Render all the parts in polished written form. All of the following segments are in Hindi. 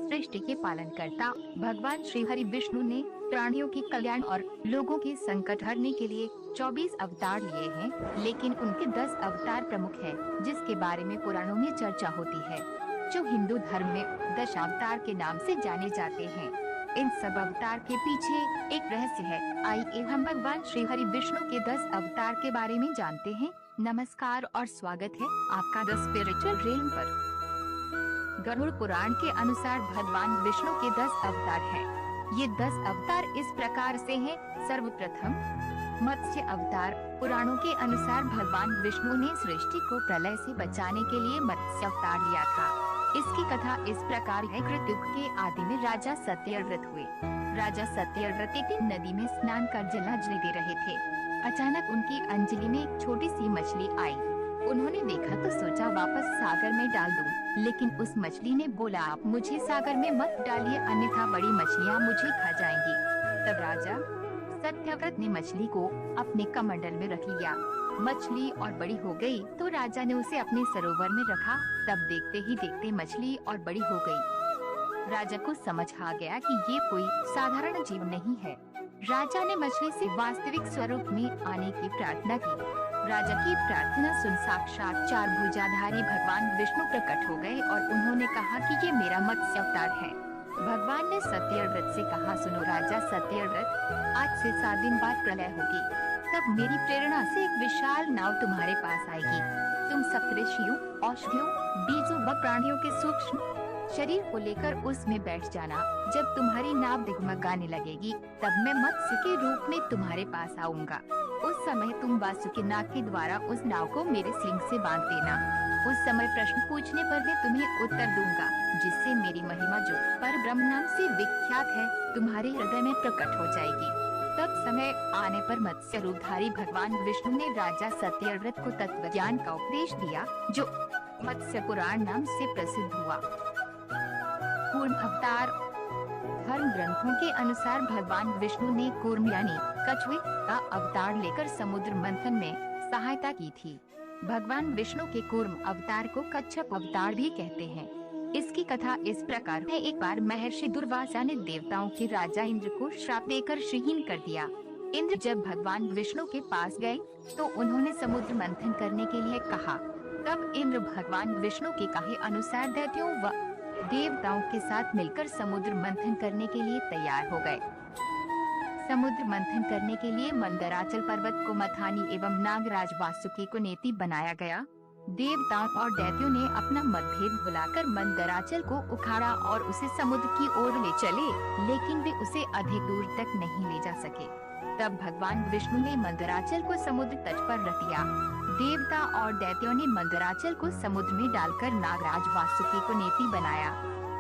सृष्टि के पालनकर्ता भगवान श्री हरि विष्णु ने प्राणियों के कल्याण और लोगों के संकट हरने के लिए 24 अवतार लिए हैं, लेकिन उनके 10 अवतार प्रमुख हैं, जिसके बारे में पुराणों में चर्चा होती है, जो हिंदू धर्म में दशावतार के नाम से जाने जाते हैं। इन सब अवतार के पीछे एक रहस्य है। आइए हम भगवान श्री हरि विष्णु के 10 अवतार के बारे में जानते हैं। नमस्कार और स्वागत है आपका द स्पिरिचुअल रेलम पर। गरुड़ पुराण के अनुसार भगवान विष्णु के 10 अवतार हैं। ये 10 अवतार इस प्रकार से हैं। सर्वप्रथम मत्स्य अवतार। पुराणों के अनुसार भगवान विष्णु ने सृष्टि को प्रलय से बचाने के लिए मत्स्य अवतार लिया था। इसकी कथा इस प्रकार है। कृतयुग के आदि में राजा सत्यव्रत हुए। राजा सत्यव्रत एक दिन नदी में स्नान कर जलांजलि दे रहे थे। अचानक उनकी अंजलि में एक छोटी सी मछली आई। उन्होंने देखा तो सोचा वापस सागर में डाल दूं, लेकिन उस मछली ने बोला, आप मुझे सागर में मत डालिए, अन्यथा बड़ी मछलियाँ मुझे खा जाएंगी। तब राजा सत्यव्रत ने मछली को अपने कमंडल में रख लिया। मछली और बड़ी हो गई तो राजा ने उसे अपने सरोवर में रखा। तब देखते ही देखते मछली और बड़ी हो गई। राजा को समझ आ गया कि ये कोई साधारण जीव नहीं है। राजा ने मछली से वास्तविक स्वरूप में आने की प्रार्थना की। राजा की प्रार्थना सुन साक्षात 4 भुजाधारी भगवान विष्णु प्रकट हो गए और उन्होंने कहा कि ये मेरा मत्स्य अवतार है। भगवान ने सत्यव्रत से कहा, सुनो राजा सत्यव्रत, आज से 7 दिन बाद प्रलय होगी। तब मेरी प्रेरणा से एक विशाल नाव तुम्हारे पास आएगी। तुम सप्तऋषियों, औषधियों, बीजों व प्राणियों के सूक्ष्म शरीर को लेकर उसमें बैठ जाना। जब तुम्हारी नाव डगमगाने लगेगी तब मैं मत्स्य के रूप में तुम्हारे पास आऊंगा। उस समय तुम वासुकी नाग के द्वारा उस नाव को मेरे सींग से बांध देना। उस समय प्रश्न पूछने पर मैं तुम्हें उत्तर दूंगा, जिससे मेरी महिमा जो पर ब्रह्म नाम से विख्यात है तुम्हारे हृदय में प्रकट हो जाएगी। तब समय आने पर मत्स्य रूपधारी भगवान विष्णु ने राजा सत्यव्रत को तत्व ज्ञान का उपदेश दिया, जो मत्स्य पुराण नाम से प्रसिद्ध हुआ। कूर्म अवतार। धर्म ग्रंथों के अनुसार भगवान विष्णु ने कूर्म यानी कछुए का अवतार लेकर समुद्र मंथन में सहायता की थी। भगवान विष्णु के कूर्म अवतार को कच्छप अवतार भी कहते हैं। इसकी कथा इस प्रकार है। एक बार महर्षि दुर्वासा ने देवताओं के राजा इंद्र को श्राप देकर श्रीहीन कर दिया। इंद्र जब भगवान विष्णु के पास गए तो उन्होंने समुद्र मंथन करने के लिए कहा। तब इंद्र भगवान विष्णु के कहे अनुसार दैत्यों व देवताओं के साथ मिलकर समुद्र मंथन करने के लिए तैयार हो गए। समुद्र मंथन करने के लिए मंदराचल पर्वत को मथानी एवं नागराज वासुकी को नेति बनाया गया। देवताओं और दैत्यों ने अपना मतभेद बुलाकर मंदराचल को उखाड़ा और उसे समुद्र की ओर ले चले, लेकिन वे उसे अधिक दूर तक नहीं ले जा सके। तब भगवान विष्णु ने मंदराचल को समुद्र तट पर रख दिया। देवता और दैत्यों ने मंदराचल को समुद्र में डालकर नागराज वासुकी को नेति बनाया,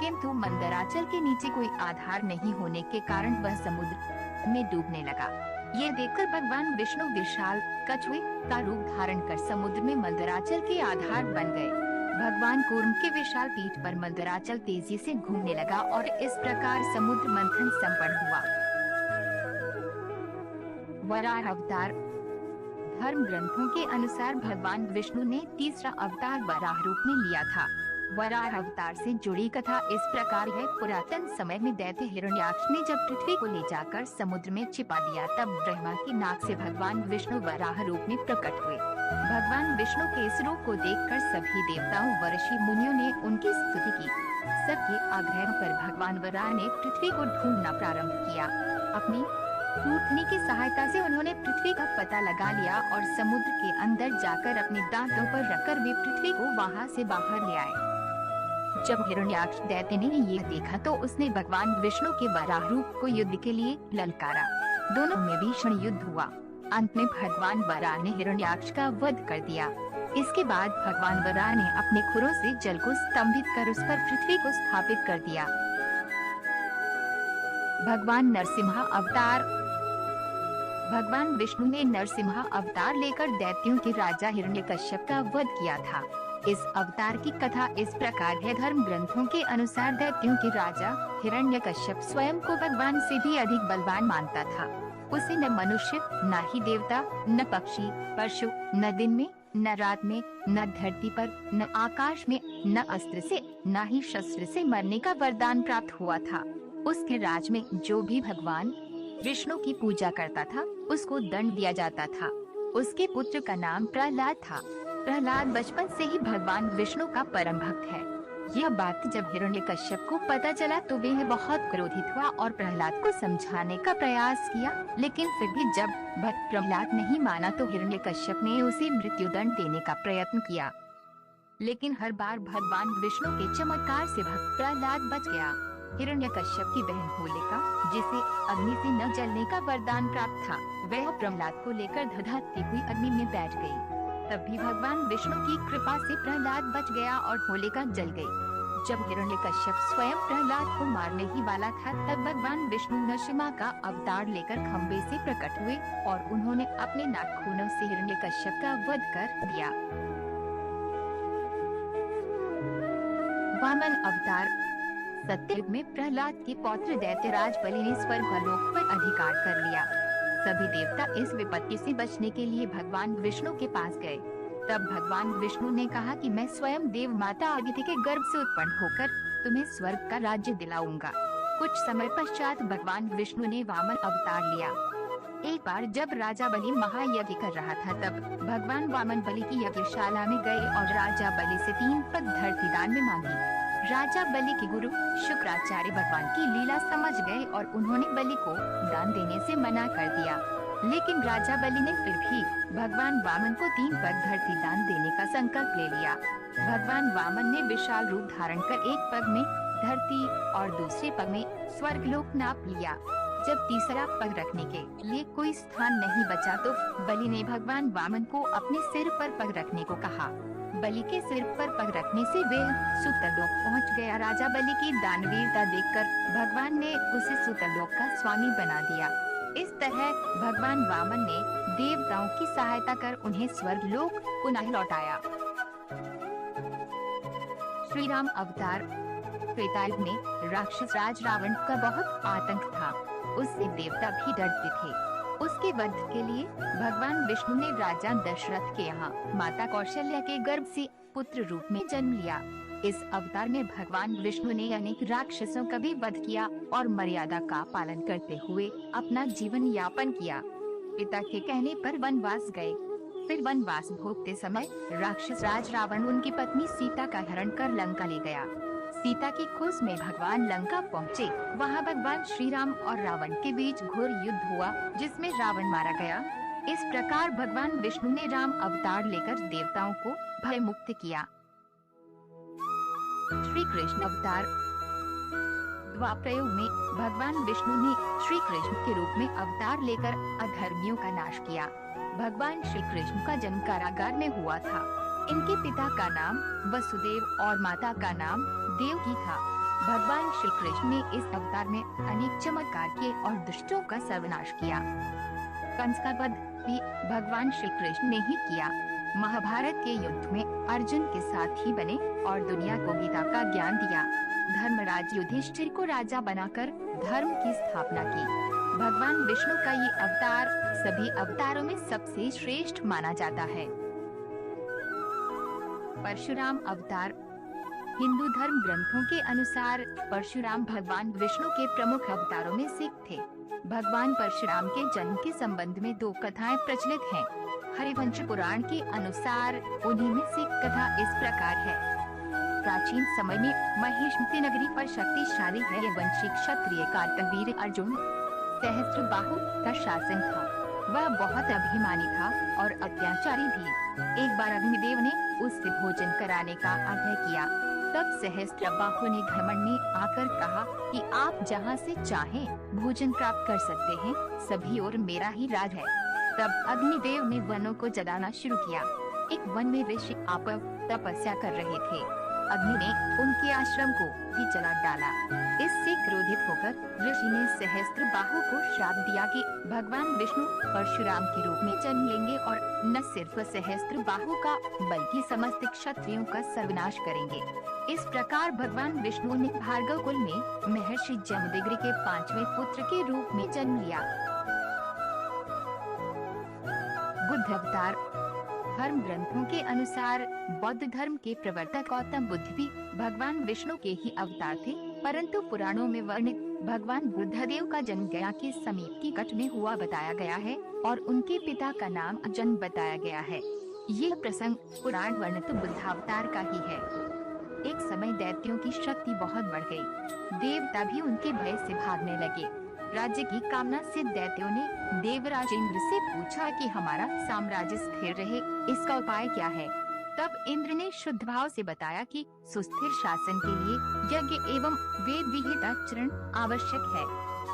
किंतु मंदराचल के नीचे कोई आधार नहीं होने के कारण वह समुद्र में डूबने लगा। ये देखकर भगवान विष्णु विशाल कछुए का रूप धारण कर समुद्र में मंदराचल के आधार बन गए। भगवान कूर्म के विशाल पीठ पर मंदराचल तेजी से घूमने लगा और इस प्रकार समुद्र मंथन संपन्न हुआ। वराह अवतार। धर्म ग्रंथों के अनुसार भगवान विष्णु ने तीसरा अवतार वराह रूप में लिया था। वराह अवतार से जुड़ी कथा इस प्रकार है। पुरातन समय में दैत्य हिरण्याक्ष ने जब पृथ्वी को ले जाकर समुद्र में छिपा दिया, तब ब्रह्मा की नाक से भगवान विष्णु वराह रूप में प्रकट हुए। भगवान विष्णु के इस रूप को देखकर सभी देवताओं व ऋषि मुनियों ने उनकी स्तुति की। सबके आग्रह पर भगवान वराह ने पृथ्वी को ढूंढना प्रारंभ किया। अपनी टूटनी की सहायता से उन्होंने पृथ्वी का पता लगा लिया और समुद्र के अंदर जाकर अपने दांतों पर रखकर वे पृथ्वी को वहां से बाहर ले आए। जब हिरण्याक्ष दैत्य ने ये देखा तो उसने भगवान विष्णु के वराह रूप को युद्ध के लिए ललकारा। दोनों में भीषण युद्ध हुआ। अंत में भगवान वराह ने हिरण्याक्ष का वध कर दिया। इसके बाद भगवान वराह ने अपने खुरों से जल को स्तंभित कर उस पर पृथ्वी को स्थापित कर दिया। भगवान नरसिम्हा अवतार। भगवान विष्णु ने नरसिम्हा अवतार लेकर दैत्यों के राजा हिरण्यकश्यप का वध किया था। इस अवतार की कथा इस प्रकार है। धर्म ग्रंथों के अनुसार दैत्यों के राजा हिरण्यकश्यप स्वयं को भगवान से भी अधिक बलवान मानता था। उसे न मनुष्य, न ही देवता, न पक्षी, पशु, न दिन में न रात में, न धरती पर, न आकाश में, न अस्त्र से, न ही शस्त्र से मरने का वरदान प्राप्त हुआ था। उसके राज में जो भी भगवान विष्णु की पूजा करता था उसको दंड दिया जाता था। उसके पुत्र का नाम प्रहलाद था। प्रहलाद बचपन से ही भगवान विष्णु का परम भक्त है। यह बात जब हिरण्यकश्यप को पता चला तो वह बहुत क्रोधित हुआ और प्रहलाद को समझाने का प्रयास किया, लेकिन फिर भी जब भक्त प्रहलाद नहीं माना तो हिरण्यकश्यप ने उसे मृत्युदंड देने का प्रयत्न किया। लेकिन हर बार भगवान विष्णु के चमत्कार से भक्त प्रहलाद बच गया। हिरण्यकश्यप की बहन होलिका, जिसे अग्नि से न जलने का वरदान प्राप्त था, वह प्रहलाद को लेकर धधकती हुई अग्नि में बैठ गई। तब भी भगवान विष्णु की कृपा से प्रहलाद बच गया और होलिका जल गई। जब हिरण्यकश्यप स्वयं प्रहलाद को मारने ही वाला था तब भगवान विष्णु नरसिम्हा का अवतार लेकर खंबे से प्रकट हुए और उन्होंने अपने नाखूनों से हिरण्यकश्यप का वध कर दिया। वामन अवतार। सत्ययुग में प्रहलाद के पौत्र दैत्यराज बलि ने स्वर्गलोक पर अधिकार कर लिया। सभी देवता इस विपत्ति से बचने के लिए भगवान विष्णु के पास गए। तब भगवान विष्णु ने कहा कि मैं स्वयं देव माता अदिति के गर्भ से उत्पन्न होकर तुम्हें स्वर्ग का राज्य दिलाऊंगा। कुछ समय पश्चात भगवान विष्णु ने वामन अवतार लिया। एक बार जब राजा बलि महायज्ञ कर रहा था तब भगवान वामन बलि की यज्ञशाला में गए और राजा बलि से 3 पग धरती दान में मांगी। राजा बलि के गुरु शुक्राचार्य भगवान की लीला समझ गए और उन्होंने बलि को दान देने से मना कर दिया। लेकिन राजा बलि ने फिर भी भगवान वामन को 3 पग धरती दान देने का संकल्प ले लिया। भगवान वामन ने विशाल रूप धारण कर एक पग में धरती और दूसरे पग में स्वर्गलोक नाप लिया। जब तीसरा पग रखने के लिए कोई स्थान नहीं बचा तो बलि ने भगवान वामन को अपने सिर पर पग रखने को कहा। बलि के सिर पर पग रखने से वह सुतरलोक पहुंच गया। राजा बलि की दानवीरता देखकर भगवान ने उसे सुतरलोक का स्वामी बना दिया। इस तरह भगवान वामन ने देवताओं की सहायता कर उन्हें स्वर्गलोक पुनः लौटाया। श्री राम अवतार। त्रेता युग में राक्षस राज रावण का बहुत आतंक था। उससे देवता भी डरते थे। उसके वध के लिए भगवान विष्णु ने राजा दशरथ के यहाँ माता कौशल्या के गर्भ से पुत्र रूप में जन्म लिया। इस अवतार में भगवान विष्णु ने अनेक राक्षसों का भी वध किया और मर्यादा का पालन करते हुए अपना जीवन यापन किया। पिता के कहने पर वनवास गए। फिर वनवास भोगते समय राक्षस राज रावण उनकी पत्नी सीता का हरण कर लंका ले गया। सीता की खोज में भगवान लंका पहुँचे। वहाँ भगवान श्री राम और रावण के बीच घोर युद्ध हुआ जिसमें रावण मारा गया। इस प्रकार भगवान विष्णु ने राम अवतार लेकर देवताओं को भय मुक्त किया। श्री कृष्ण अवतार। द्वापर युग में भगवान विष्णु ने श्री कृष्ण के रूप में अवतार लेकर अधर्मियों का नाश किया। भगवान श्री कृष्ण का जन्म कारागार में हुआ था। इनके पिता का नाम वसुदेव और माता का नाम देवकी था। भगवान श्री कृष्ण ने इस अवतार में अनेक चमत्कार किए और दुष्टों का सर्वनाश किया। कंस का वध भी भगवान श्री कृष्ण ने ही किया। महाभारत के युद्ध में अर्जुन के साथ ही बने और दुनिया को गीता का ज्ञान दिया। धर्मराज युधिष्ठिर को राजा बनाकर धर्म की स्थापना की। भगवान विष्णु का ये अवतार सभी अवतारों में सबसे श्रेष्ठ माना जाता है। परशुराम अवतार। हिंदू धर्म ग्रंथों के अनुसार परशुराम भगवान विष्णु के प्रमुख अवतारों में से थे। भगवान परशुराम के जन्म के संबंध में 2 कथाएं प्रचलित हैं। हरिवंश पुराण के अनुसार उन्हीं में से कथा इस प्रकार है। प्राचीन समय में महिष्मती नगरी पर शक्तिशाली हरिवंशी क्षत्रिय कार्तवीर अर्जुन सहस्त्रबाहु का शासन था। वह बहुत अभिमानी था और अत्याचारी भी। एक बार अग्निदेव ने उससे भोजन कराने का आग्रह किया। तब सहस्त्रबाहु ने घमंड में आकर कहा कि आप जहाँ से चाहें भोजन प्राप्त कर सकते हैं, सभी ओर मेरा ही राज है। तब अग्निदेव ने वनों को जलाना शुरू किया। एक वन में ऋषि आप तपस्या कर रहे थे। अग्नि ने उनके आश्रम को भी जला डाला। इससे क्रोधित होकर ऋषि ने सहस्त्रबाहु को श्राप दिया कि भगवान विष्णु परशुराम के रूप में जन्म लेंगे और न सिर्फ सहस्त्रबाहु का बल्कि समस्त क्षत्रियों का सर्वनाश करेंगे। इस प्रकार भगवान विष्णु ने भार्गव कुल में महर्षि जमदग्नि के 5वें पुत्र के रूप में जन्म लिया। बुद्ध अवतार। धर्म ग्रंथों के अनुसार बौद्ध धर्म के प्रवर्तक गौतम बुद्ध भी भगवान विष्णु के ही अवतार थे, परंतु पुराणों में वर्णित भगवान बुद्धदेव का जन्म गया के समीप की कट में हुआ बताया गया है और उनके पिता का नाम अजन बताया गया है। यह प्रसंग पुराण वर्णित बुद्धावतार का ही है। एक समय दैत्यों की शक्ति बहुत बढ़ गई। देवता भी उनके भय से भागने लगे। राज्य की कामना से दैत्यों ने देवराज इंद्र से पूछा कि हमारा साम्राज्य स्थिर रहे, इसका उपाय क्या है। तब इंद्र ने शुद्ध भाव से बताया कि सुस्थिर शासन के लिए यज्ञ एवं वेद विहित आचरण आवश्यक है।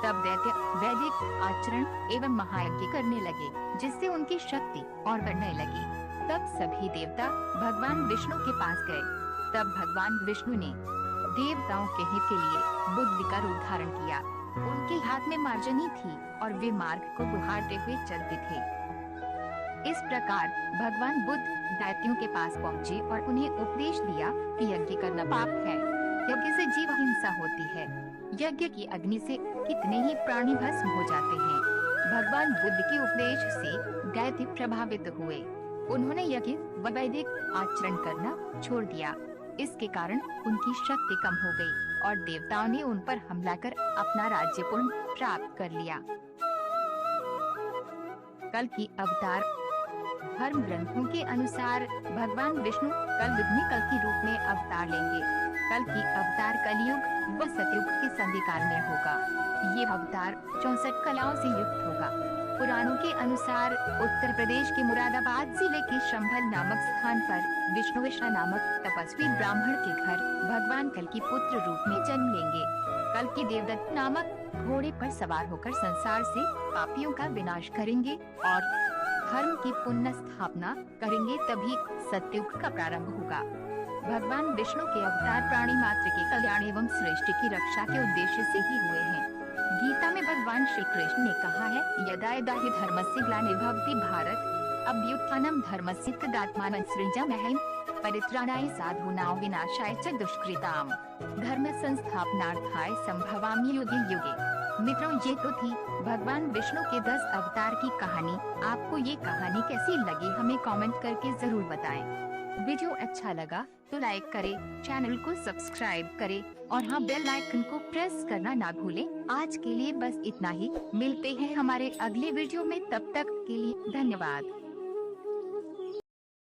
तब दैत्य वैदिक आचरण एवं महायज्ञ करने लगे, जिससे उनकी शक्ति और बढ़ने लगी। तब सभी देवता भगवान विष्णु के पास गए। तब भगवान विष्णु ने देवताओं के हित के लिए बुद्धि का रूप धारण किया। उनके हाथ में मार्जनी थी और वे मार्ग को गुहारते हुए चलते थे। इस प्रकार भगवान बुद्ध दैत्यों के पास पहुँचे और उन्हें उपदेश दिया कि यज्ञ करना पाप है। यज्ञ से जीव हिंसा होती है। यज्ञ की अग्नि से कितने ही प्राणी भस्म हो जाते हैं। भगवान बुद्ध के उपदेश से दैत्य प्रभावित हुए। उन्होंने यज्ञ व वैदिक आचरण करना छोड़ दिया। इसके कारण उनकी शक्ति कम हो गई और देवताओं ने उन पर हमला कर अपना राज्य पुनः प्राप्त कर लिया। कल की अवतार। धर्म ग्रंथों के अनुसार भगवान विष्णु कल युग में कल की रूप में अवतार लेंगे। कल की अवतार कलयुग व सतयुग के संधिकाल में होगा। ये अवतार 64 कलाओं से युक्त होगा। पुराणों के अनुसार उत्तर प्रदेश के मुरादाबाद जिले के शंभल नामक स्थान पर विष्णुविश्वा नामक तपस्वी ब्राह्मण के घर भगवान कल की पुत्र रूप में जन्म लेंगे। कल की देवदत्त नामक घोड़े पर सवार होकर संसार से पापियों का विनाश करेंगे और धर्म की पुनः स्थापना करेंगे। तभी सतयुग का प्रारंभ होगा। भगवान विष्णु के अवतार प्राणी मात्र के कल्याण एवं सृष्टि की रक्षा के उद्देश्य से ही हुए हैं। गीता में भगवान श्री कृष्ण ने कहा है, यदा यदा हि धर्मस्य ग्लानिर्भवति भारत अभ्युत्थानं धर्मस्य तदात्मानं सृजाम्यहं परित्राणाय साधूनां विनाशाय च दुष्कृताम् धर्म संस्थापनार्थाय संभवामि युगे युगे। मित्रों, ये तो थी भगवान विष्णु के 10 अवतार की कहानी। आपको ये कहानी कैसी लगी हमें कमेंट करके जरूर बताएं। वीडियो अच्छा लगा तो लाइक करें, चैनल को सब्सक्राइब करें और हाँ, बेल आइकन को प्रेस करना ना भूलें। आज के लिए बस इतना ही। मिलते हैं हमारे अगले वीडियो में, तब तक के लिए धन्यवाद।